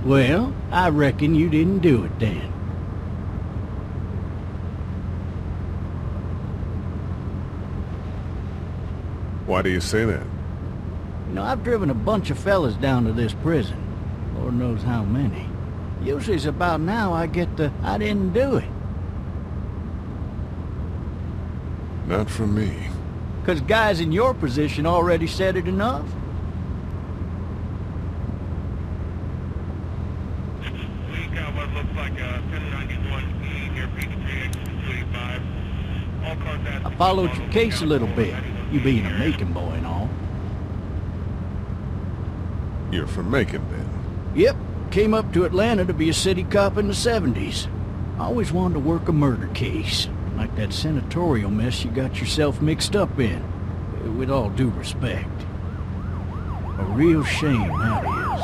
Well, I reckon you didn't do it then. Why do you say that? You know, I've driven a bunch of fellas down to this prison. Lord knows how many. Usually it's about now I get the, I didn't do it. Not from me. 'Cause guys in your position already said it enough. We got what looks like a 1091E near Peachtree, X285. All cars I followed your case a little bit, you being a Macon boy and all. You're from Macon, then? Yep, came up to Atlanta to be a city cop in the 70s. I always wanted to work a murder case, like that senatorial mess you got yourself mixed up in, with all due respect. A real shame, that is.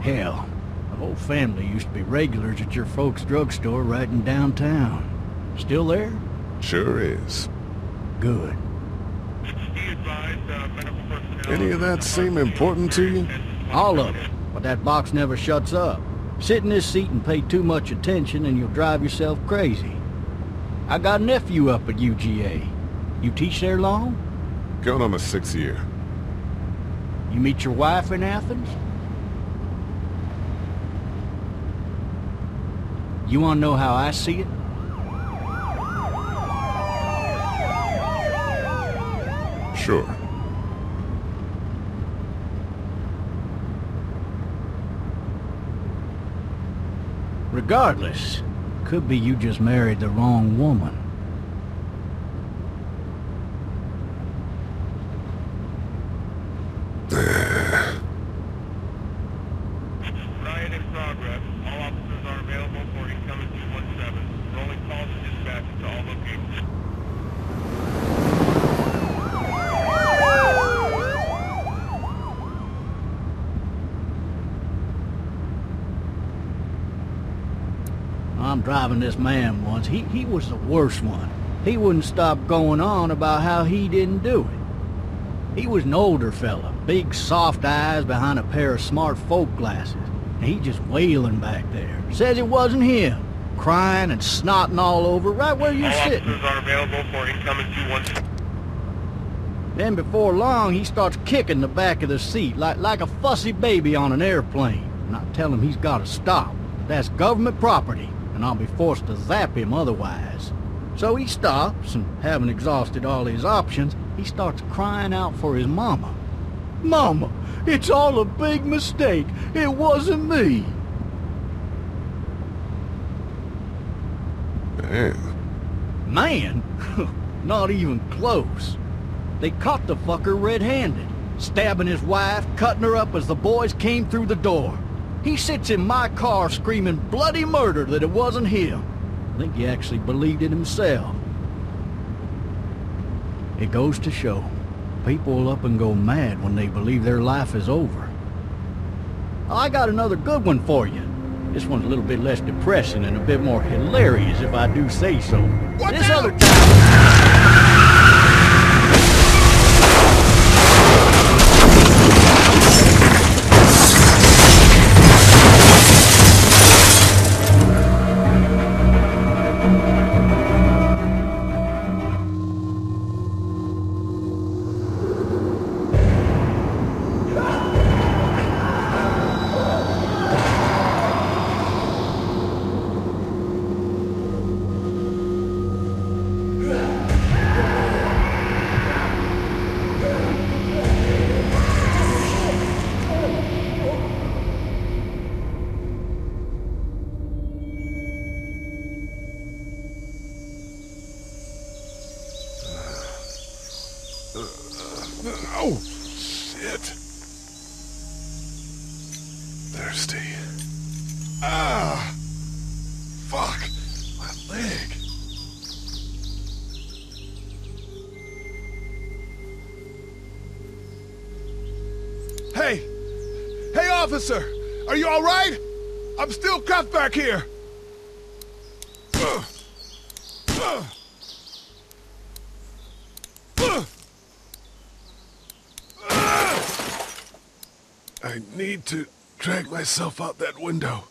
Hell, the whole family used to be regulars at your folks' drugstore right in downtown. Still there? Sure is. Good. Any of that seem important to you? All of it, but that box never shuts up. Sit in this seat and pay too much attention and you'll drive yourself crazy. I got a nephew up at UGA. You teach there long? Going on my 6th year. You meet your wife in Athens? You want to know how I see it? Sure. Regardless, could be you just married the wrong woman. Riot in progress. All officers are available for incoming 217. Rolling calls and dispatches to all locations. I'm driving this man once. He was the worst one. He wouldn't stop going on about how he didn't do it. He was an older fella, big soft eyes behind a pair of smart folk glasses. And he just wailing back there. Says it wasn't him. Crying and snotting all over right where you're sitting. All officers are available for incoming 217. Then before long, he starts kicking the back of the seat like a fussy baby on an airplane. And I tell him he's got to stop. That's government property, and I'll be forced to zap him otherwise. So he stops, and having exhausted all his options, he starts crying out for his mama. Mama, it's all a big mistake. It wasn't me. Man. Man? Not even close. They caught the fucker red-handed, stabbing his wife, cutting her up as the boys came through the door. He sits in my car screaming bloody murder that it wasn't him. I think he actually believed it himself. It goes to show, people will up and go mad when they believe their life is over. I got another good one for you. This one's a little bit less depressing and a bit more hilarious if I do say so. This other time... Oh, shit. Thirsty. Ah! Fuck! My leg. Hey! Hey, officer! Are you all right? I'm still cuffed back here. I need to drag myself out that window.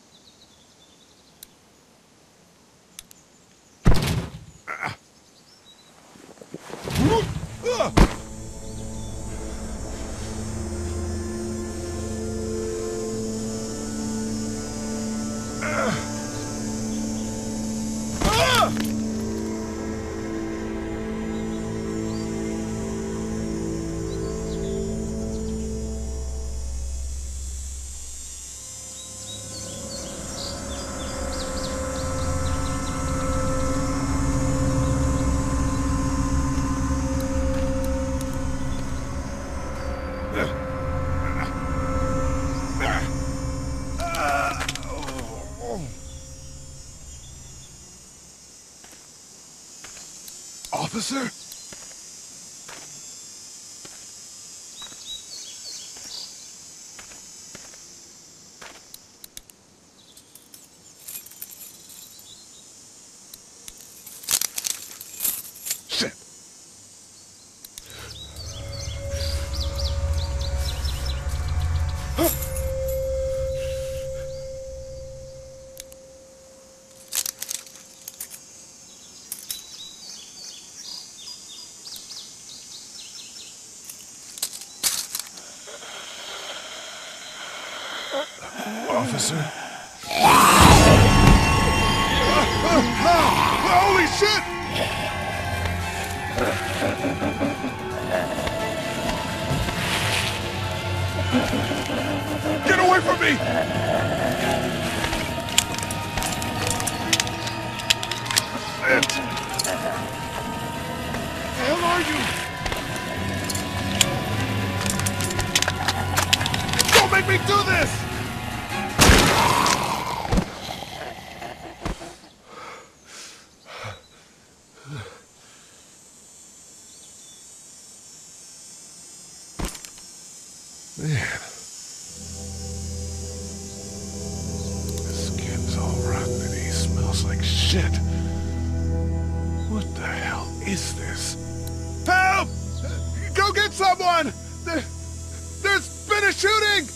Officer? Shit. Officer? Holy shit! Get away from me! Shit! Where the hell are you? Don't make me do this! Man, his skin's all rotten and he smells like shit. What the hell is this? Help! Go get someone! There's been a shooting!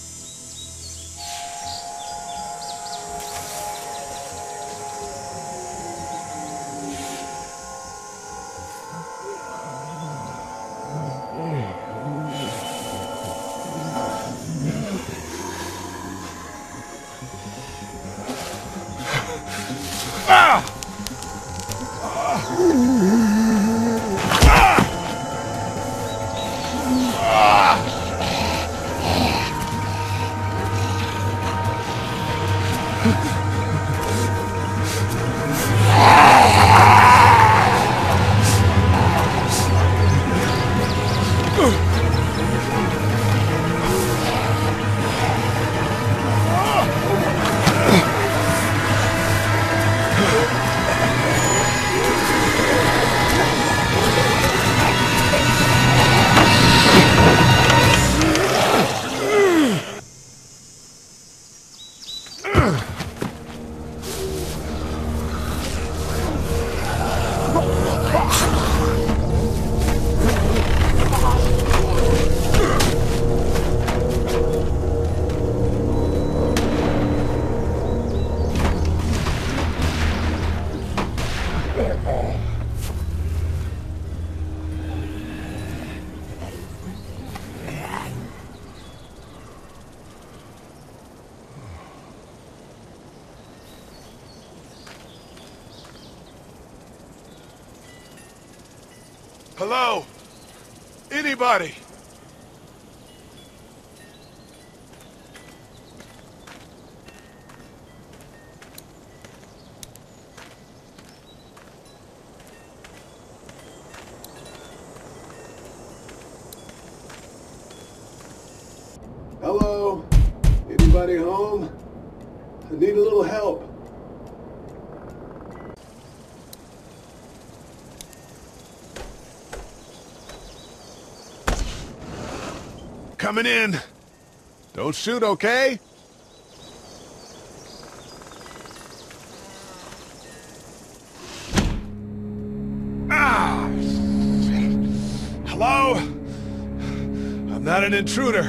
Hello? Anybody? Hello? Anybody home? I need a little help. Coming in. Don't shoot, okay? Ah! Shit. Hello? I'm not an intruder.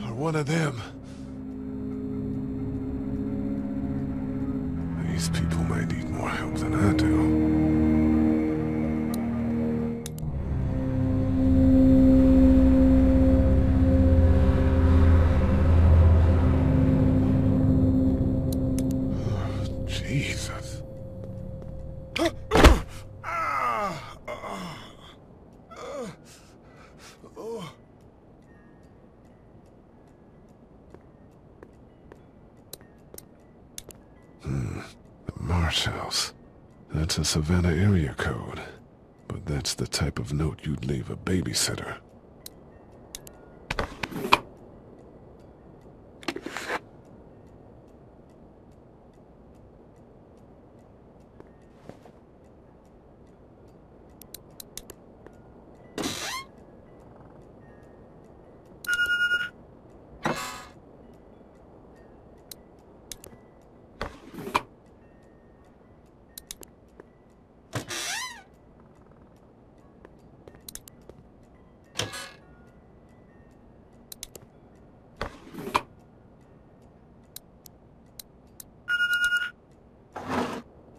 Or one of them. These people might need more help than I do. Jesus. The Marsh House. That's a Savannah area code. But that's the type of note you'd leave a babysitter.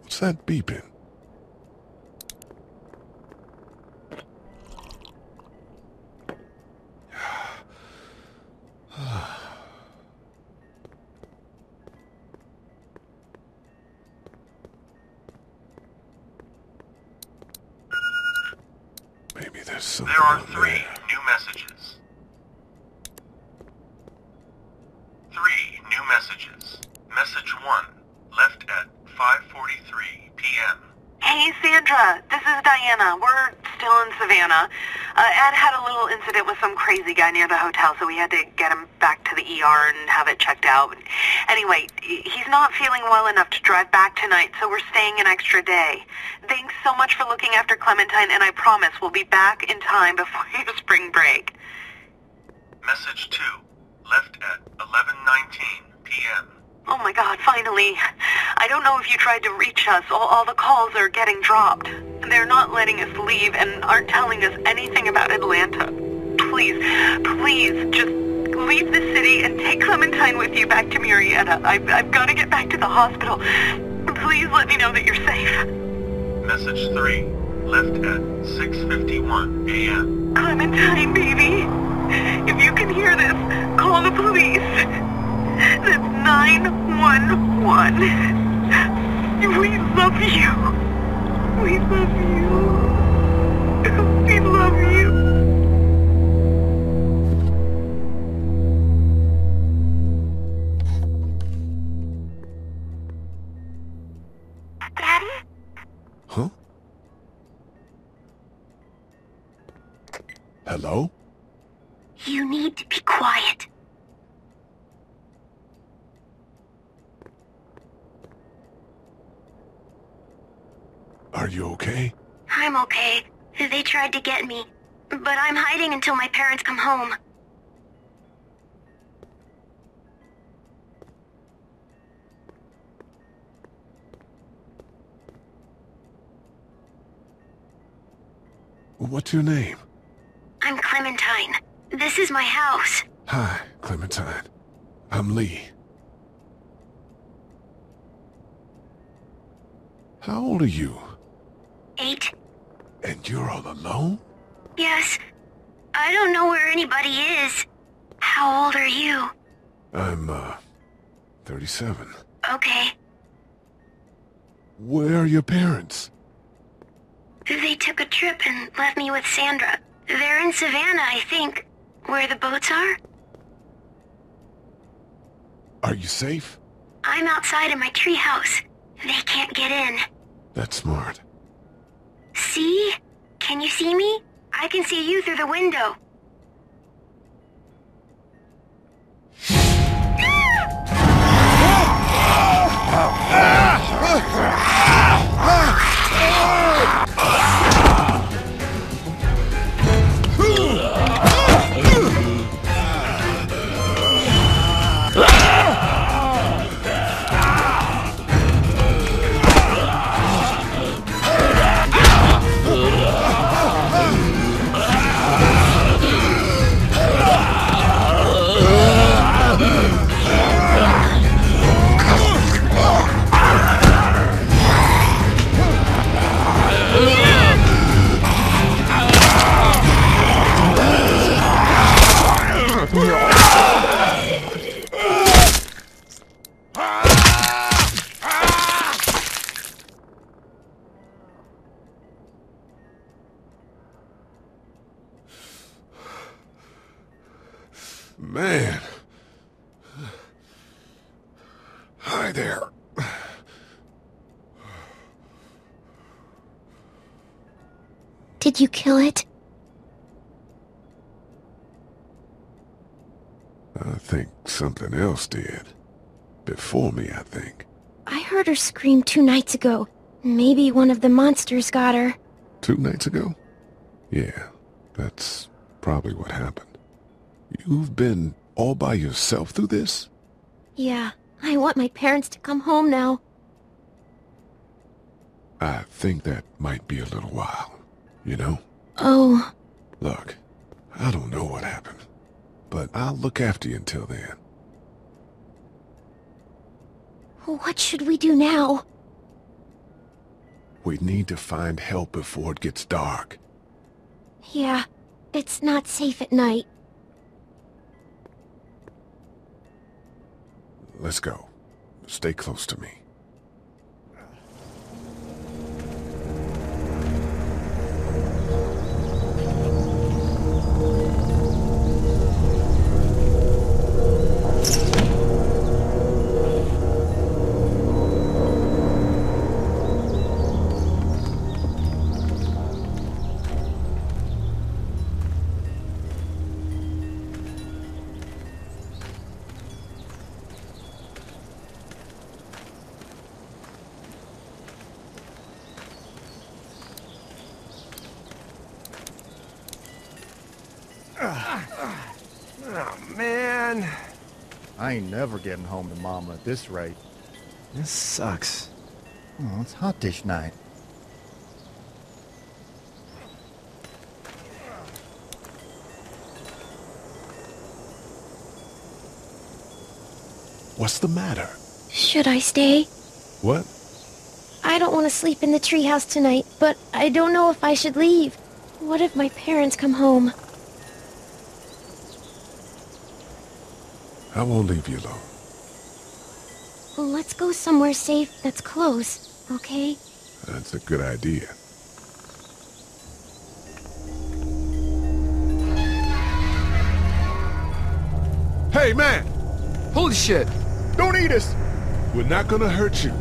What's that beeping? Maybe there's something. There are on 3 there. new messages. 3 new messages. Message 1, left at 5:43 p.m. Hey, Sandra. This is Diana. We're still in Savannah. Ed had a little incident with some crazy guy near the hotel, so we had to get him back to the ER and have it checked out. Anyway, he's not feeling well enough to drive back tonight, so we're staying an extra day. Thanks so much for looking after Clementine, and I promise we'll be back in time before your spring break. Message 2, left at 11:19 p.m. Oh my God, finally. I don't know if you tried to reach us. All the calls are getting dropped. They're not letting us leave and aren't telling us anything about Atlanta. Please, please, just leave the city and take Clementine with you back to Murrieta. I've got to get back to the hospital. Please let me know that you're safe. Message 3, left at 6:51 a.m. Clementine, baby. If you can hear this, call the police. That's 911. We love you. We love you. We love you. Daddy? Huh? Hello? You need to be quiet. Are you okay? I'm okay. They tried to get me, but I'm hiding until my parents come home. What's your name? I'm Clementine. This is my house. Hi, Clementine. I'm Lee. How old are you? 8. And you're all alone? Yes. I don't know where anybody is. How old are you? I'm, 37. Okay. Where are your parents? They took a trip and left me with Sandra. They're in Savannah, I think. Where the boats are? Are you safe? I'm outside in my treehouse. They can't get in. That's smart. See? Can you see me? I can see you through the window. man. Hi there. Did you kill it? I think something else did. Before me, I think. I heard her scream 2 nights ago. Maybe one of the monsters got her. 2 nights ago? Yeah, that's probably what happened. You've been all by yourself through this? Yeah, I want my parents to come home now. I think that might be a little while, you know? Oh. Look, I don't know what happened, but I'll look after you until then. What should we do now? We need to find help before it gets dark. Yeah, it's not safe at night. Let's go. Stay close to me. Oh, man. I ain't never getting home to Mama at this rate. This sucks. Oh, it's hot dish night. What's the matter? Should I stay? What? I don't want to sleep in the treehouse tonight, but I don't know if I should leave. What if my parents come home? I won't leave you alone. Well, let's go somewhere safe that's close, okay? That's a good idea. Hey, man! Holy shit! Don't eat us! We're not gonna hurt you.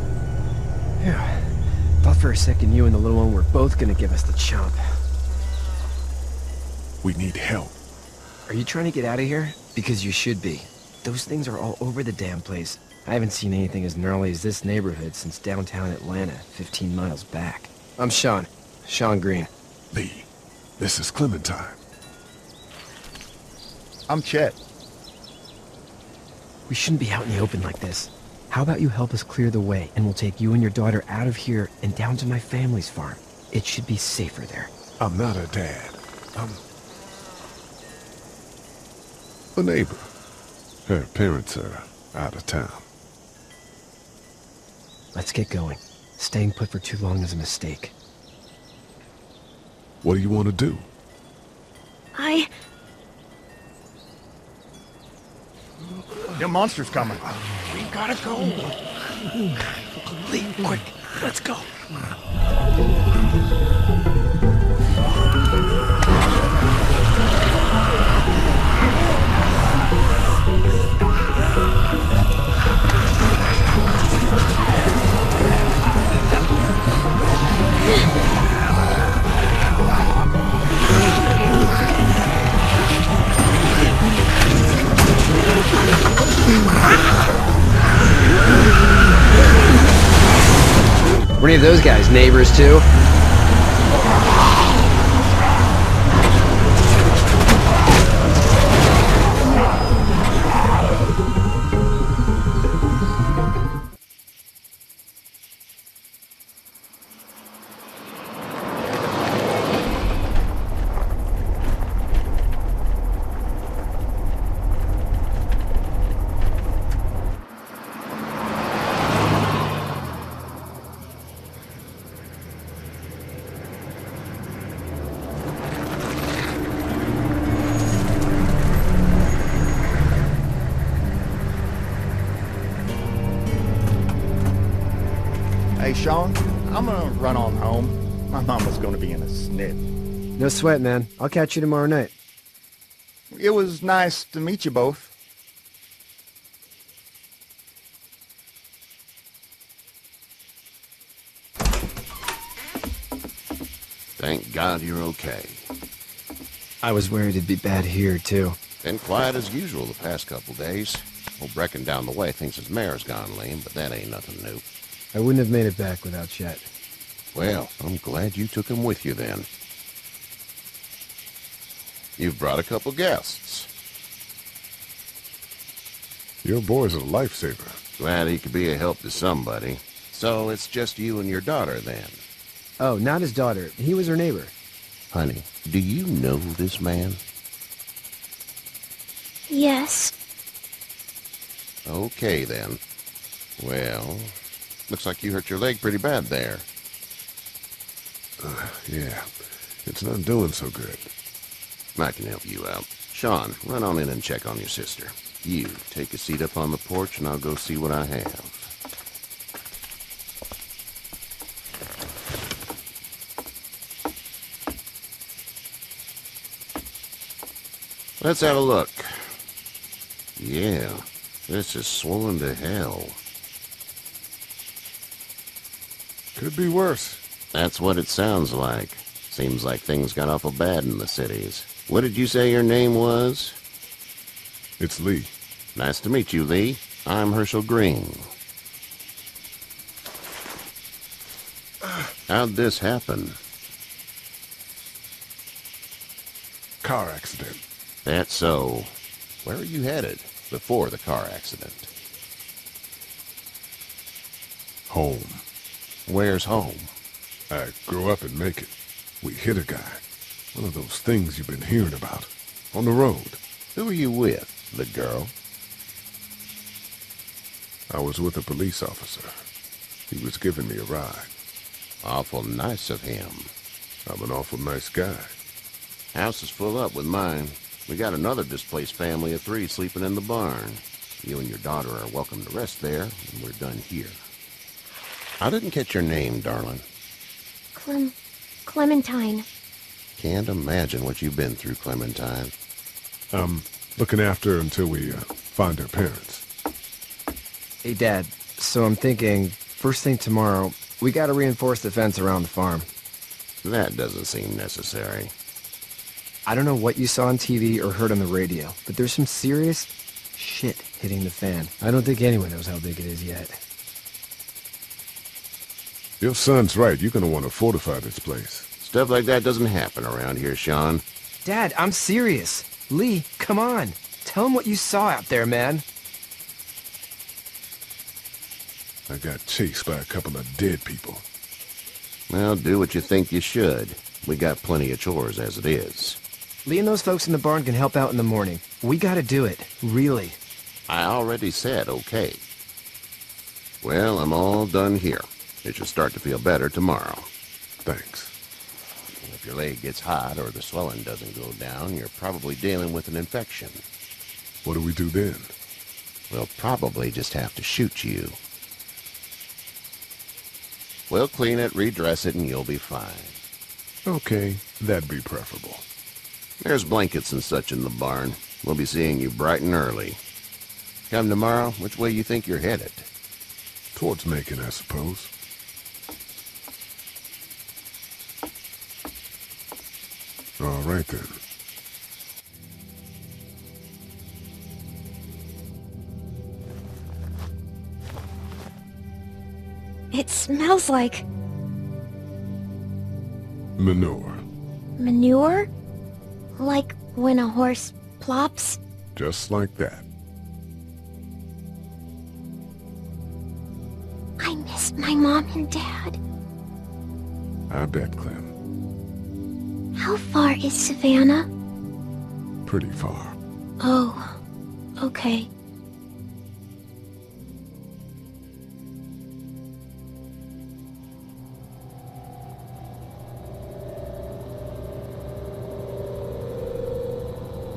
Yeah. Thought for a second you and the little one were both gonna give us the chomp. We need help. Are you trying to get out of here? Because you should be. Those things are all over the damn place. I haven't seen anything as gnarly as this neighborhood since downtown Atlanta, 15 miles back. I'm Sean. Sean Green. Lee, this is Clementine. I'm Chet. We shouldn't be out in the open like this. How about you help us clear the way, and we'll take you and your daughter out of here and down to my family's farm. It should be safer there. I'm not a dad. I'm a neighbor. Her parents are out of town. Let's get going. Staying put for too long is a mistake. What do you want to do? The monster's coming. We gotta go. Lee, quick, let's go. Were any of those guys neighbors too? Hey, Sean, I'm gonna run on home. My mama's gonna be in a snit. No sweat, man. I'll catch you tomorrow night. It was nice to meet you both. Thank God you're okay. I was worried it'd be bad here, too. Been quiet as usual the past couple days. Old Brecken down the way thinks his mare's gone lame, but that ain't nothing new. I wouldn't have made it back without Chet. Well, I'm glad you took him with you then. You've brought a couple guests. Your boy's a lifesaver. Glad he could be a help to somebody. So it's just you and your daughter then? Oh, not his daughter. He was her neighbor. Honey, do you know this man? Yes. Okay then. Well, looks like you hurt your leg pretty bad there. Yeah, it's not doing so good. I can help you out. Sean, run on in and check on your sister. You, take a seat up on the porch and I'll go see what I have. Let's have a look. Yeah, this is swollen to hell. Could be worse. That's what it sounds like. Seems like things got awful bad in the cities. What did you say your name was? It's Lee. Nice to meet you, Lee. I'm Herschel Green. How'd this happen? Car accident. That's so. Where are you headed before the car accident? Home. Where's home? I grew up in Macon. We hit a guy. One of those things you've been hearing about. On the road. Who are you with? The girl? I was with a police officer. He was giving me a ride. Awful nice of him. I'm an awful nice guy. House is full up with mine. We got another displaced family of 3 sleeping in the barn. You and your daughter are welcome to rest there, and we're done here. I didn't catch your name, darling. Clementine. Can't imagine what you've been through, Clementine. I'm looking after her until we find her parents. Hey, Dad, so I'm thinking, first thing tomorrow, we gotta reinforce the fence around the farm. That doesn't seem necessary. I don't know what you saw on TV or heard on the radio, but there's some serious shit hitting the fan. I don't think anyone knows how big it is yet. Your son's right. You're gonna want to fortify this place. Stuff like that doesn't happen around here, Sean. Dad, I'm serious. Lee, come on. Tell him what you saw out there, man. I got chased by a couple of dead people. Well, do what you think you should. We got plenty of chores as it is. Lee and those folks in the barn can help out in the morning. We gotta do it. Really. I already said okay. Well, I'm all done here. It should start to feel better tomorrow. Thanks. If your leg gets hot or the swelling doesn't go down, you're probably dealing with an infection. What do we do then? We'll probably just have to shoot you. We'll clean it, redress it, and you'll be fine. Okay, that'd be preferable. There's blankets and such in the barn. We'll be seeing you bright and early. Come tomorrow, which way you think you're headed? Towards Macon, I suppose. All right, then. It smells like... Manure. manure? Like when a horse plops? Just like that. I miss my mom and dad. I bet, Clem. How far is Savannah? Pretty far. Oh, okay.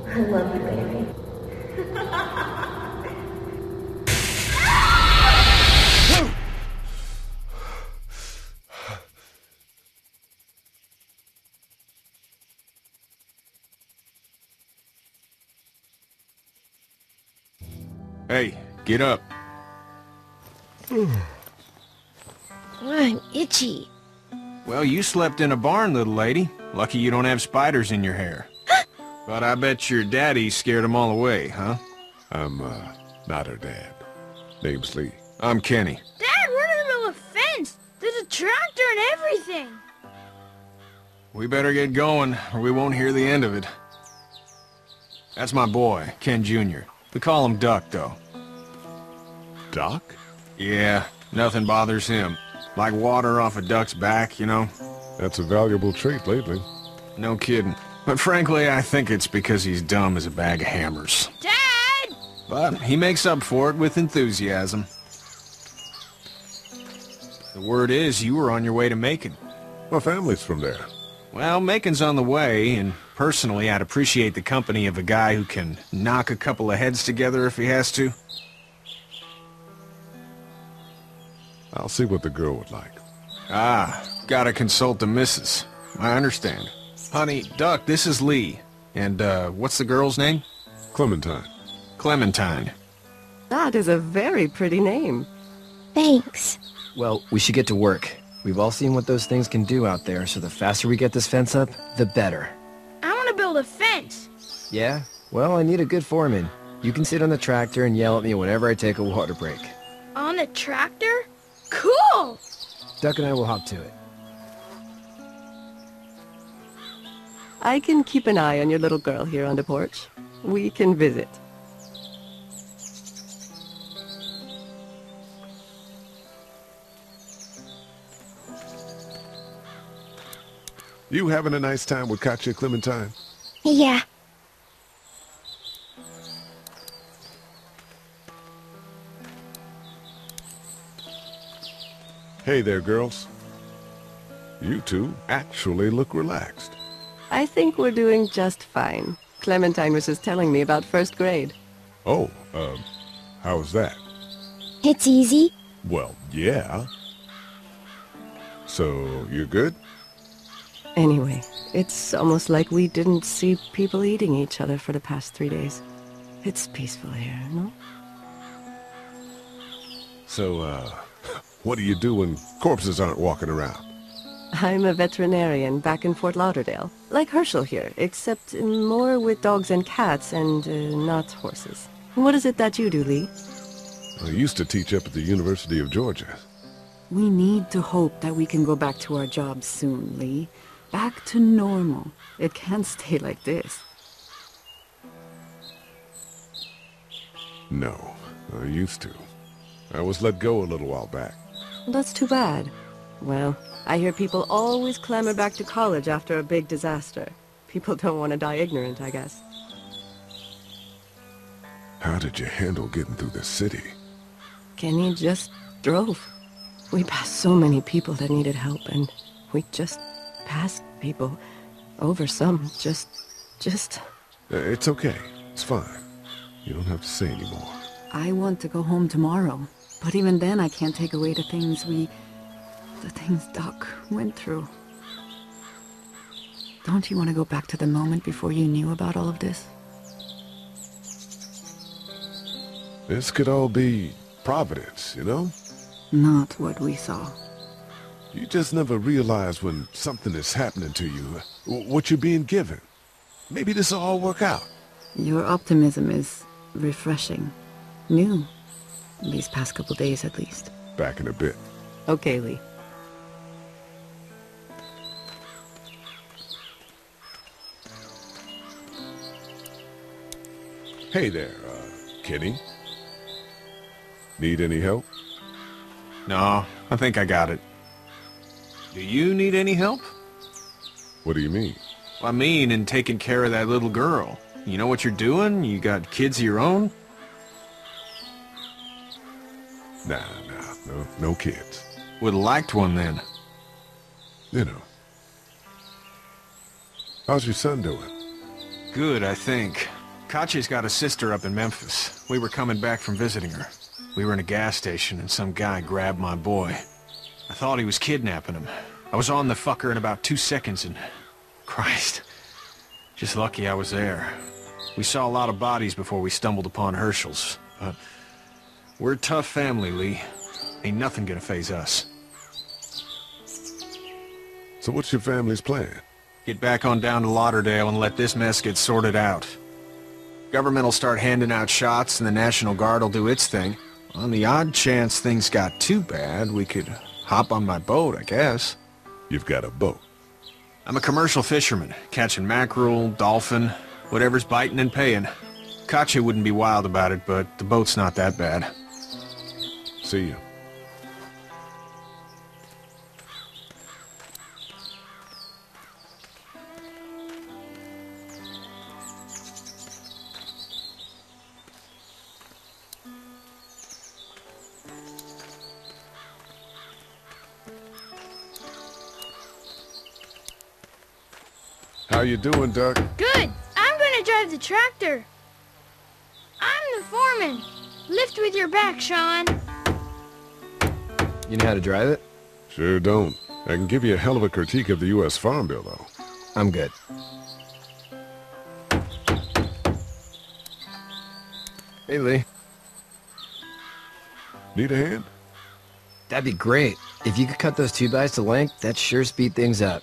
I love you, baby. Hey, get up. I'm itchy. Well, you slept in a barn, little lady. Lucky you don't have spiders in your hair. But I bet your daddy scared them all away, huh? I'm, not her dad. Name's Lee. I'm Kenny. Dad, we're in the middle of a fence. There's a tractor and everything. We better get going, or we won't hear the end of it. That's my boy, Ken Jr. We call him Duck, though. Doc? Yeah, nothing bothers him. Like water off a duck's back, you know? That's a valuable trait lately. No kidding. But frankly, I think it's because he's dumb as a bag of hammers. Dad! But he makes up for it with enthusiasm. The word is you were on your way to Macon. My family's from there. Well, Macon's on the way, and personally, I'd appreciate the company of a guy who can knock a couple of heads together if he has to. I'll see what the girl would like. Ah, gotta consult the missus. I understand. Honey, Duck, this is Lee. And, what's the girl's name? Clementine. Clementine. That is a very pretty name. Thanks. Well, we should get to work. We've all seen what those things can do out there, so the faster we get this fence up, the better. I want to build a fence. Yeah? Well, I need a good foreman. You can sit on the tractor and yell at me whenever I take a water break. On the tractor? Cool! Duck and I will hop to it. I can keep an eye on your little girl here on the porch. We can visit. You having a nice time with Katya, Clementine? Yeah. Hey there, girls. You two actually look relaxed. I think we're doing just fine. Clementine was just telling me about first grade. Oh, how was that? It's easy. Well, yeah. So, you're good? Anyway, it's almost like we didn't see people eating each other for the past 3 days. It's peaceful here, no? So, what do you do when corpses aren't walking around? I'm a veterinarian back in Fort Lauderdale. Like Herschel here, except more with dogs and cats and not horses. What is it that you do, Lee? I used to teach up at the University of Georgia. We need to hope that we can go back to our jobs soon, Lee. Back to normal. It can't stay like this. No, I used to. I was let go a little while back. That's too bad. Well, I hear people always clamor back to college after a big disaster. People don't want to die ignorant, I guess. How did you handle getting through the city? Kenny just drove. We passed so many people that needed help, and we just passed people. Over some, just... It's okay. It's fine. You don't have to say anymore. I want to go home tomorrow. But even then, I can't take away the things Doc went through. Don't you want to go back to the moment before you knew about all of this? This could all be Providence, you know? Not what we saw. You just never realize when something is happening to you, what you're being given. Maybe this will all work out. Your optimism is refreshing. New. These past couple days, at least. Back in a bit. Okay, Lee. Hey there, Kenny. Need any help? No, I think I got it. Do you need any help? What do you mean? I mean, in taking care of that little girl. You know what you're doing? You got kids of your own? Nah, no kids. Would've liked one then. You know. How's your son doing? Good, I think. Katya's got a sister up in Memphis. We were coming back from visiting her. We were in a gas station and some guy grabbed my boy. I thought he was kidnapping him. I was on the fucker in about 2 seconds and... Christ. Just lucky I was there. We saw a lot of bodies before we stumbled upon Herschel's, but We're a tough family, Lee. Ain't nothing gonna faze us. So what's your family's plan? Get back on down to Lauderdale and let this mess get sorted out. Government will start handing out shots and the National Guard will do its thing. On the odd chance things got too bad, we could hop on my boat, I guess. You've got a boat? I'm a commercial fisherman, catching mackerel, dolphin, whatever's biting and paying. Katya wouldn't be wild about it, but the boat's not that bad. See you. How you doing, Duck? Good. I'm gonna drive the tractor. I'm the foreman. Lift with your back, Sean. You know how to drive it? Sure don't. I can give you a hell of a critique of the U.S. Farm Bill, though. I'm good. Hey, Lee. Need a hand? That'd be great. If you could cut those 2x to length, that'd sure speed things up.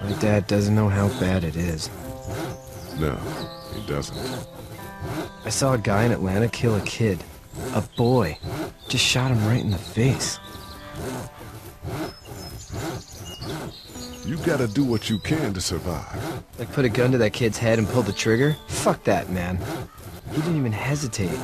My dad doesn't know how bad it is. No, he doesn't. I saw a guy in Atlanta kill a kid. A boy. Just shot him right in the face. You gotta do what you can to survive. Like put a gun to that kid's head and pull the trigger? Fuck that, man. He didn't even hesitate.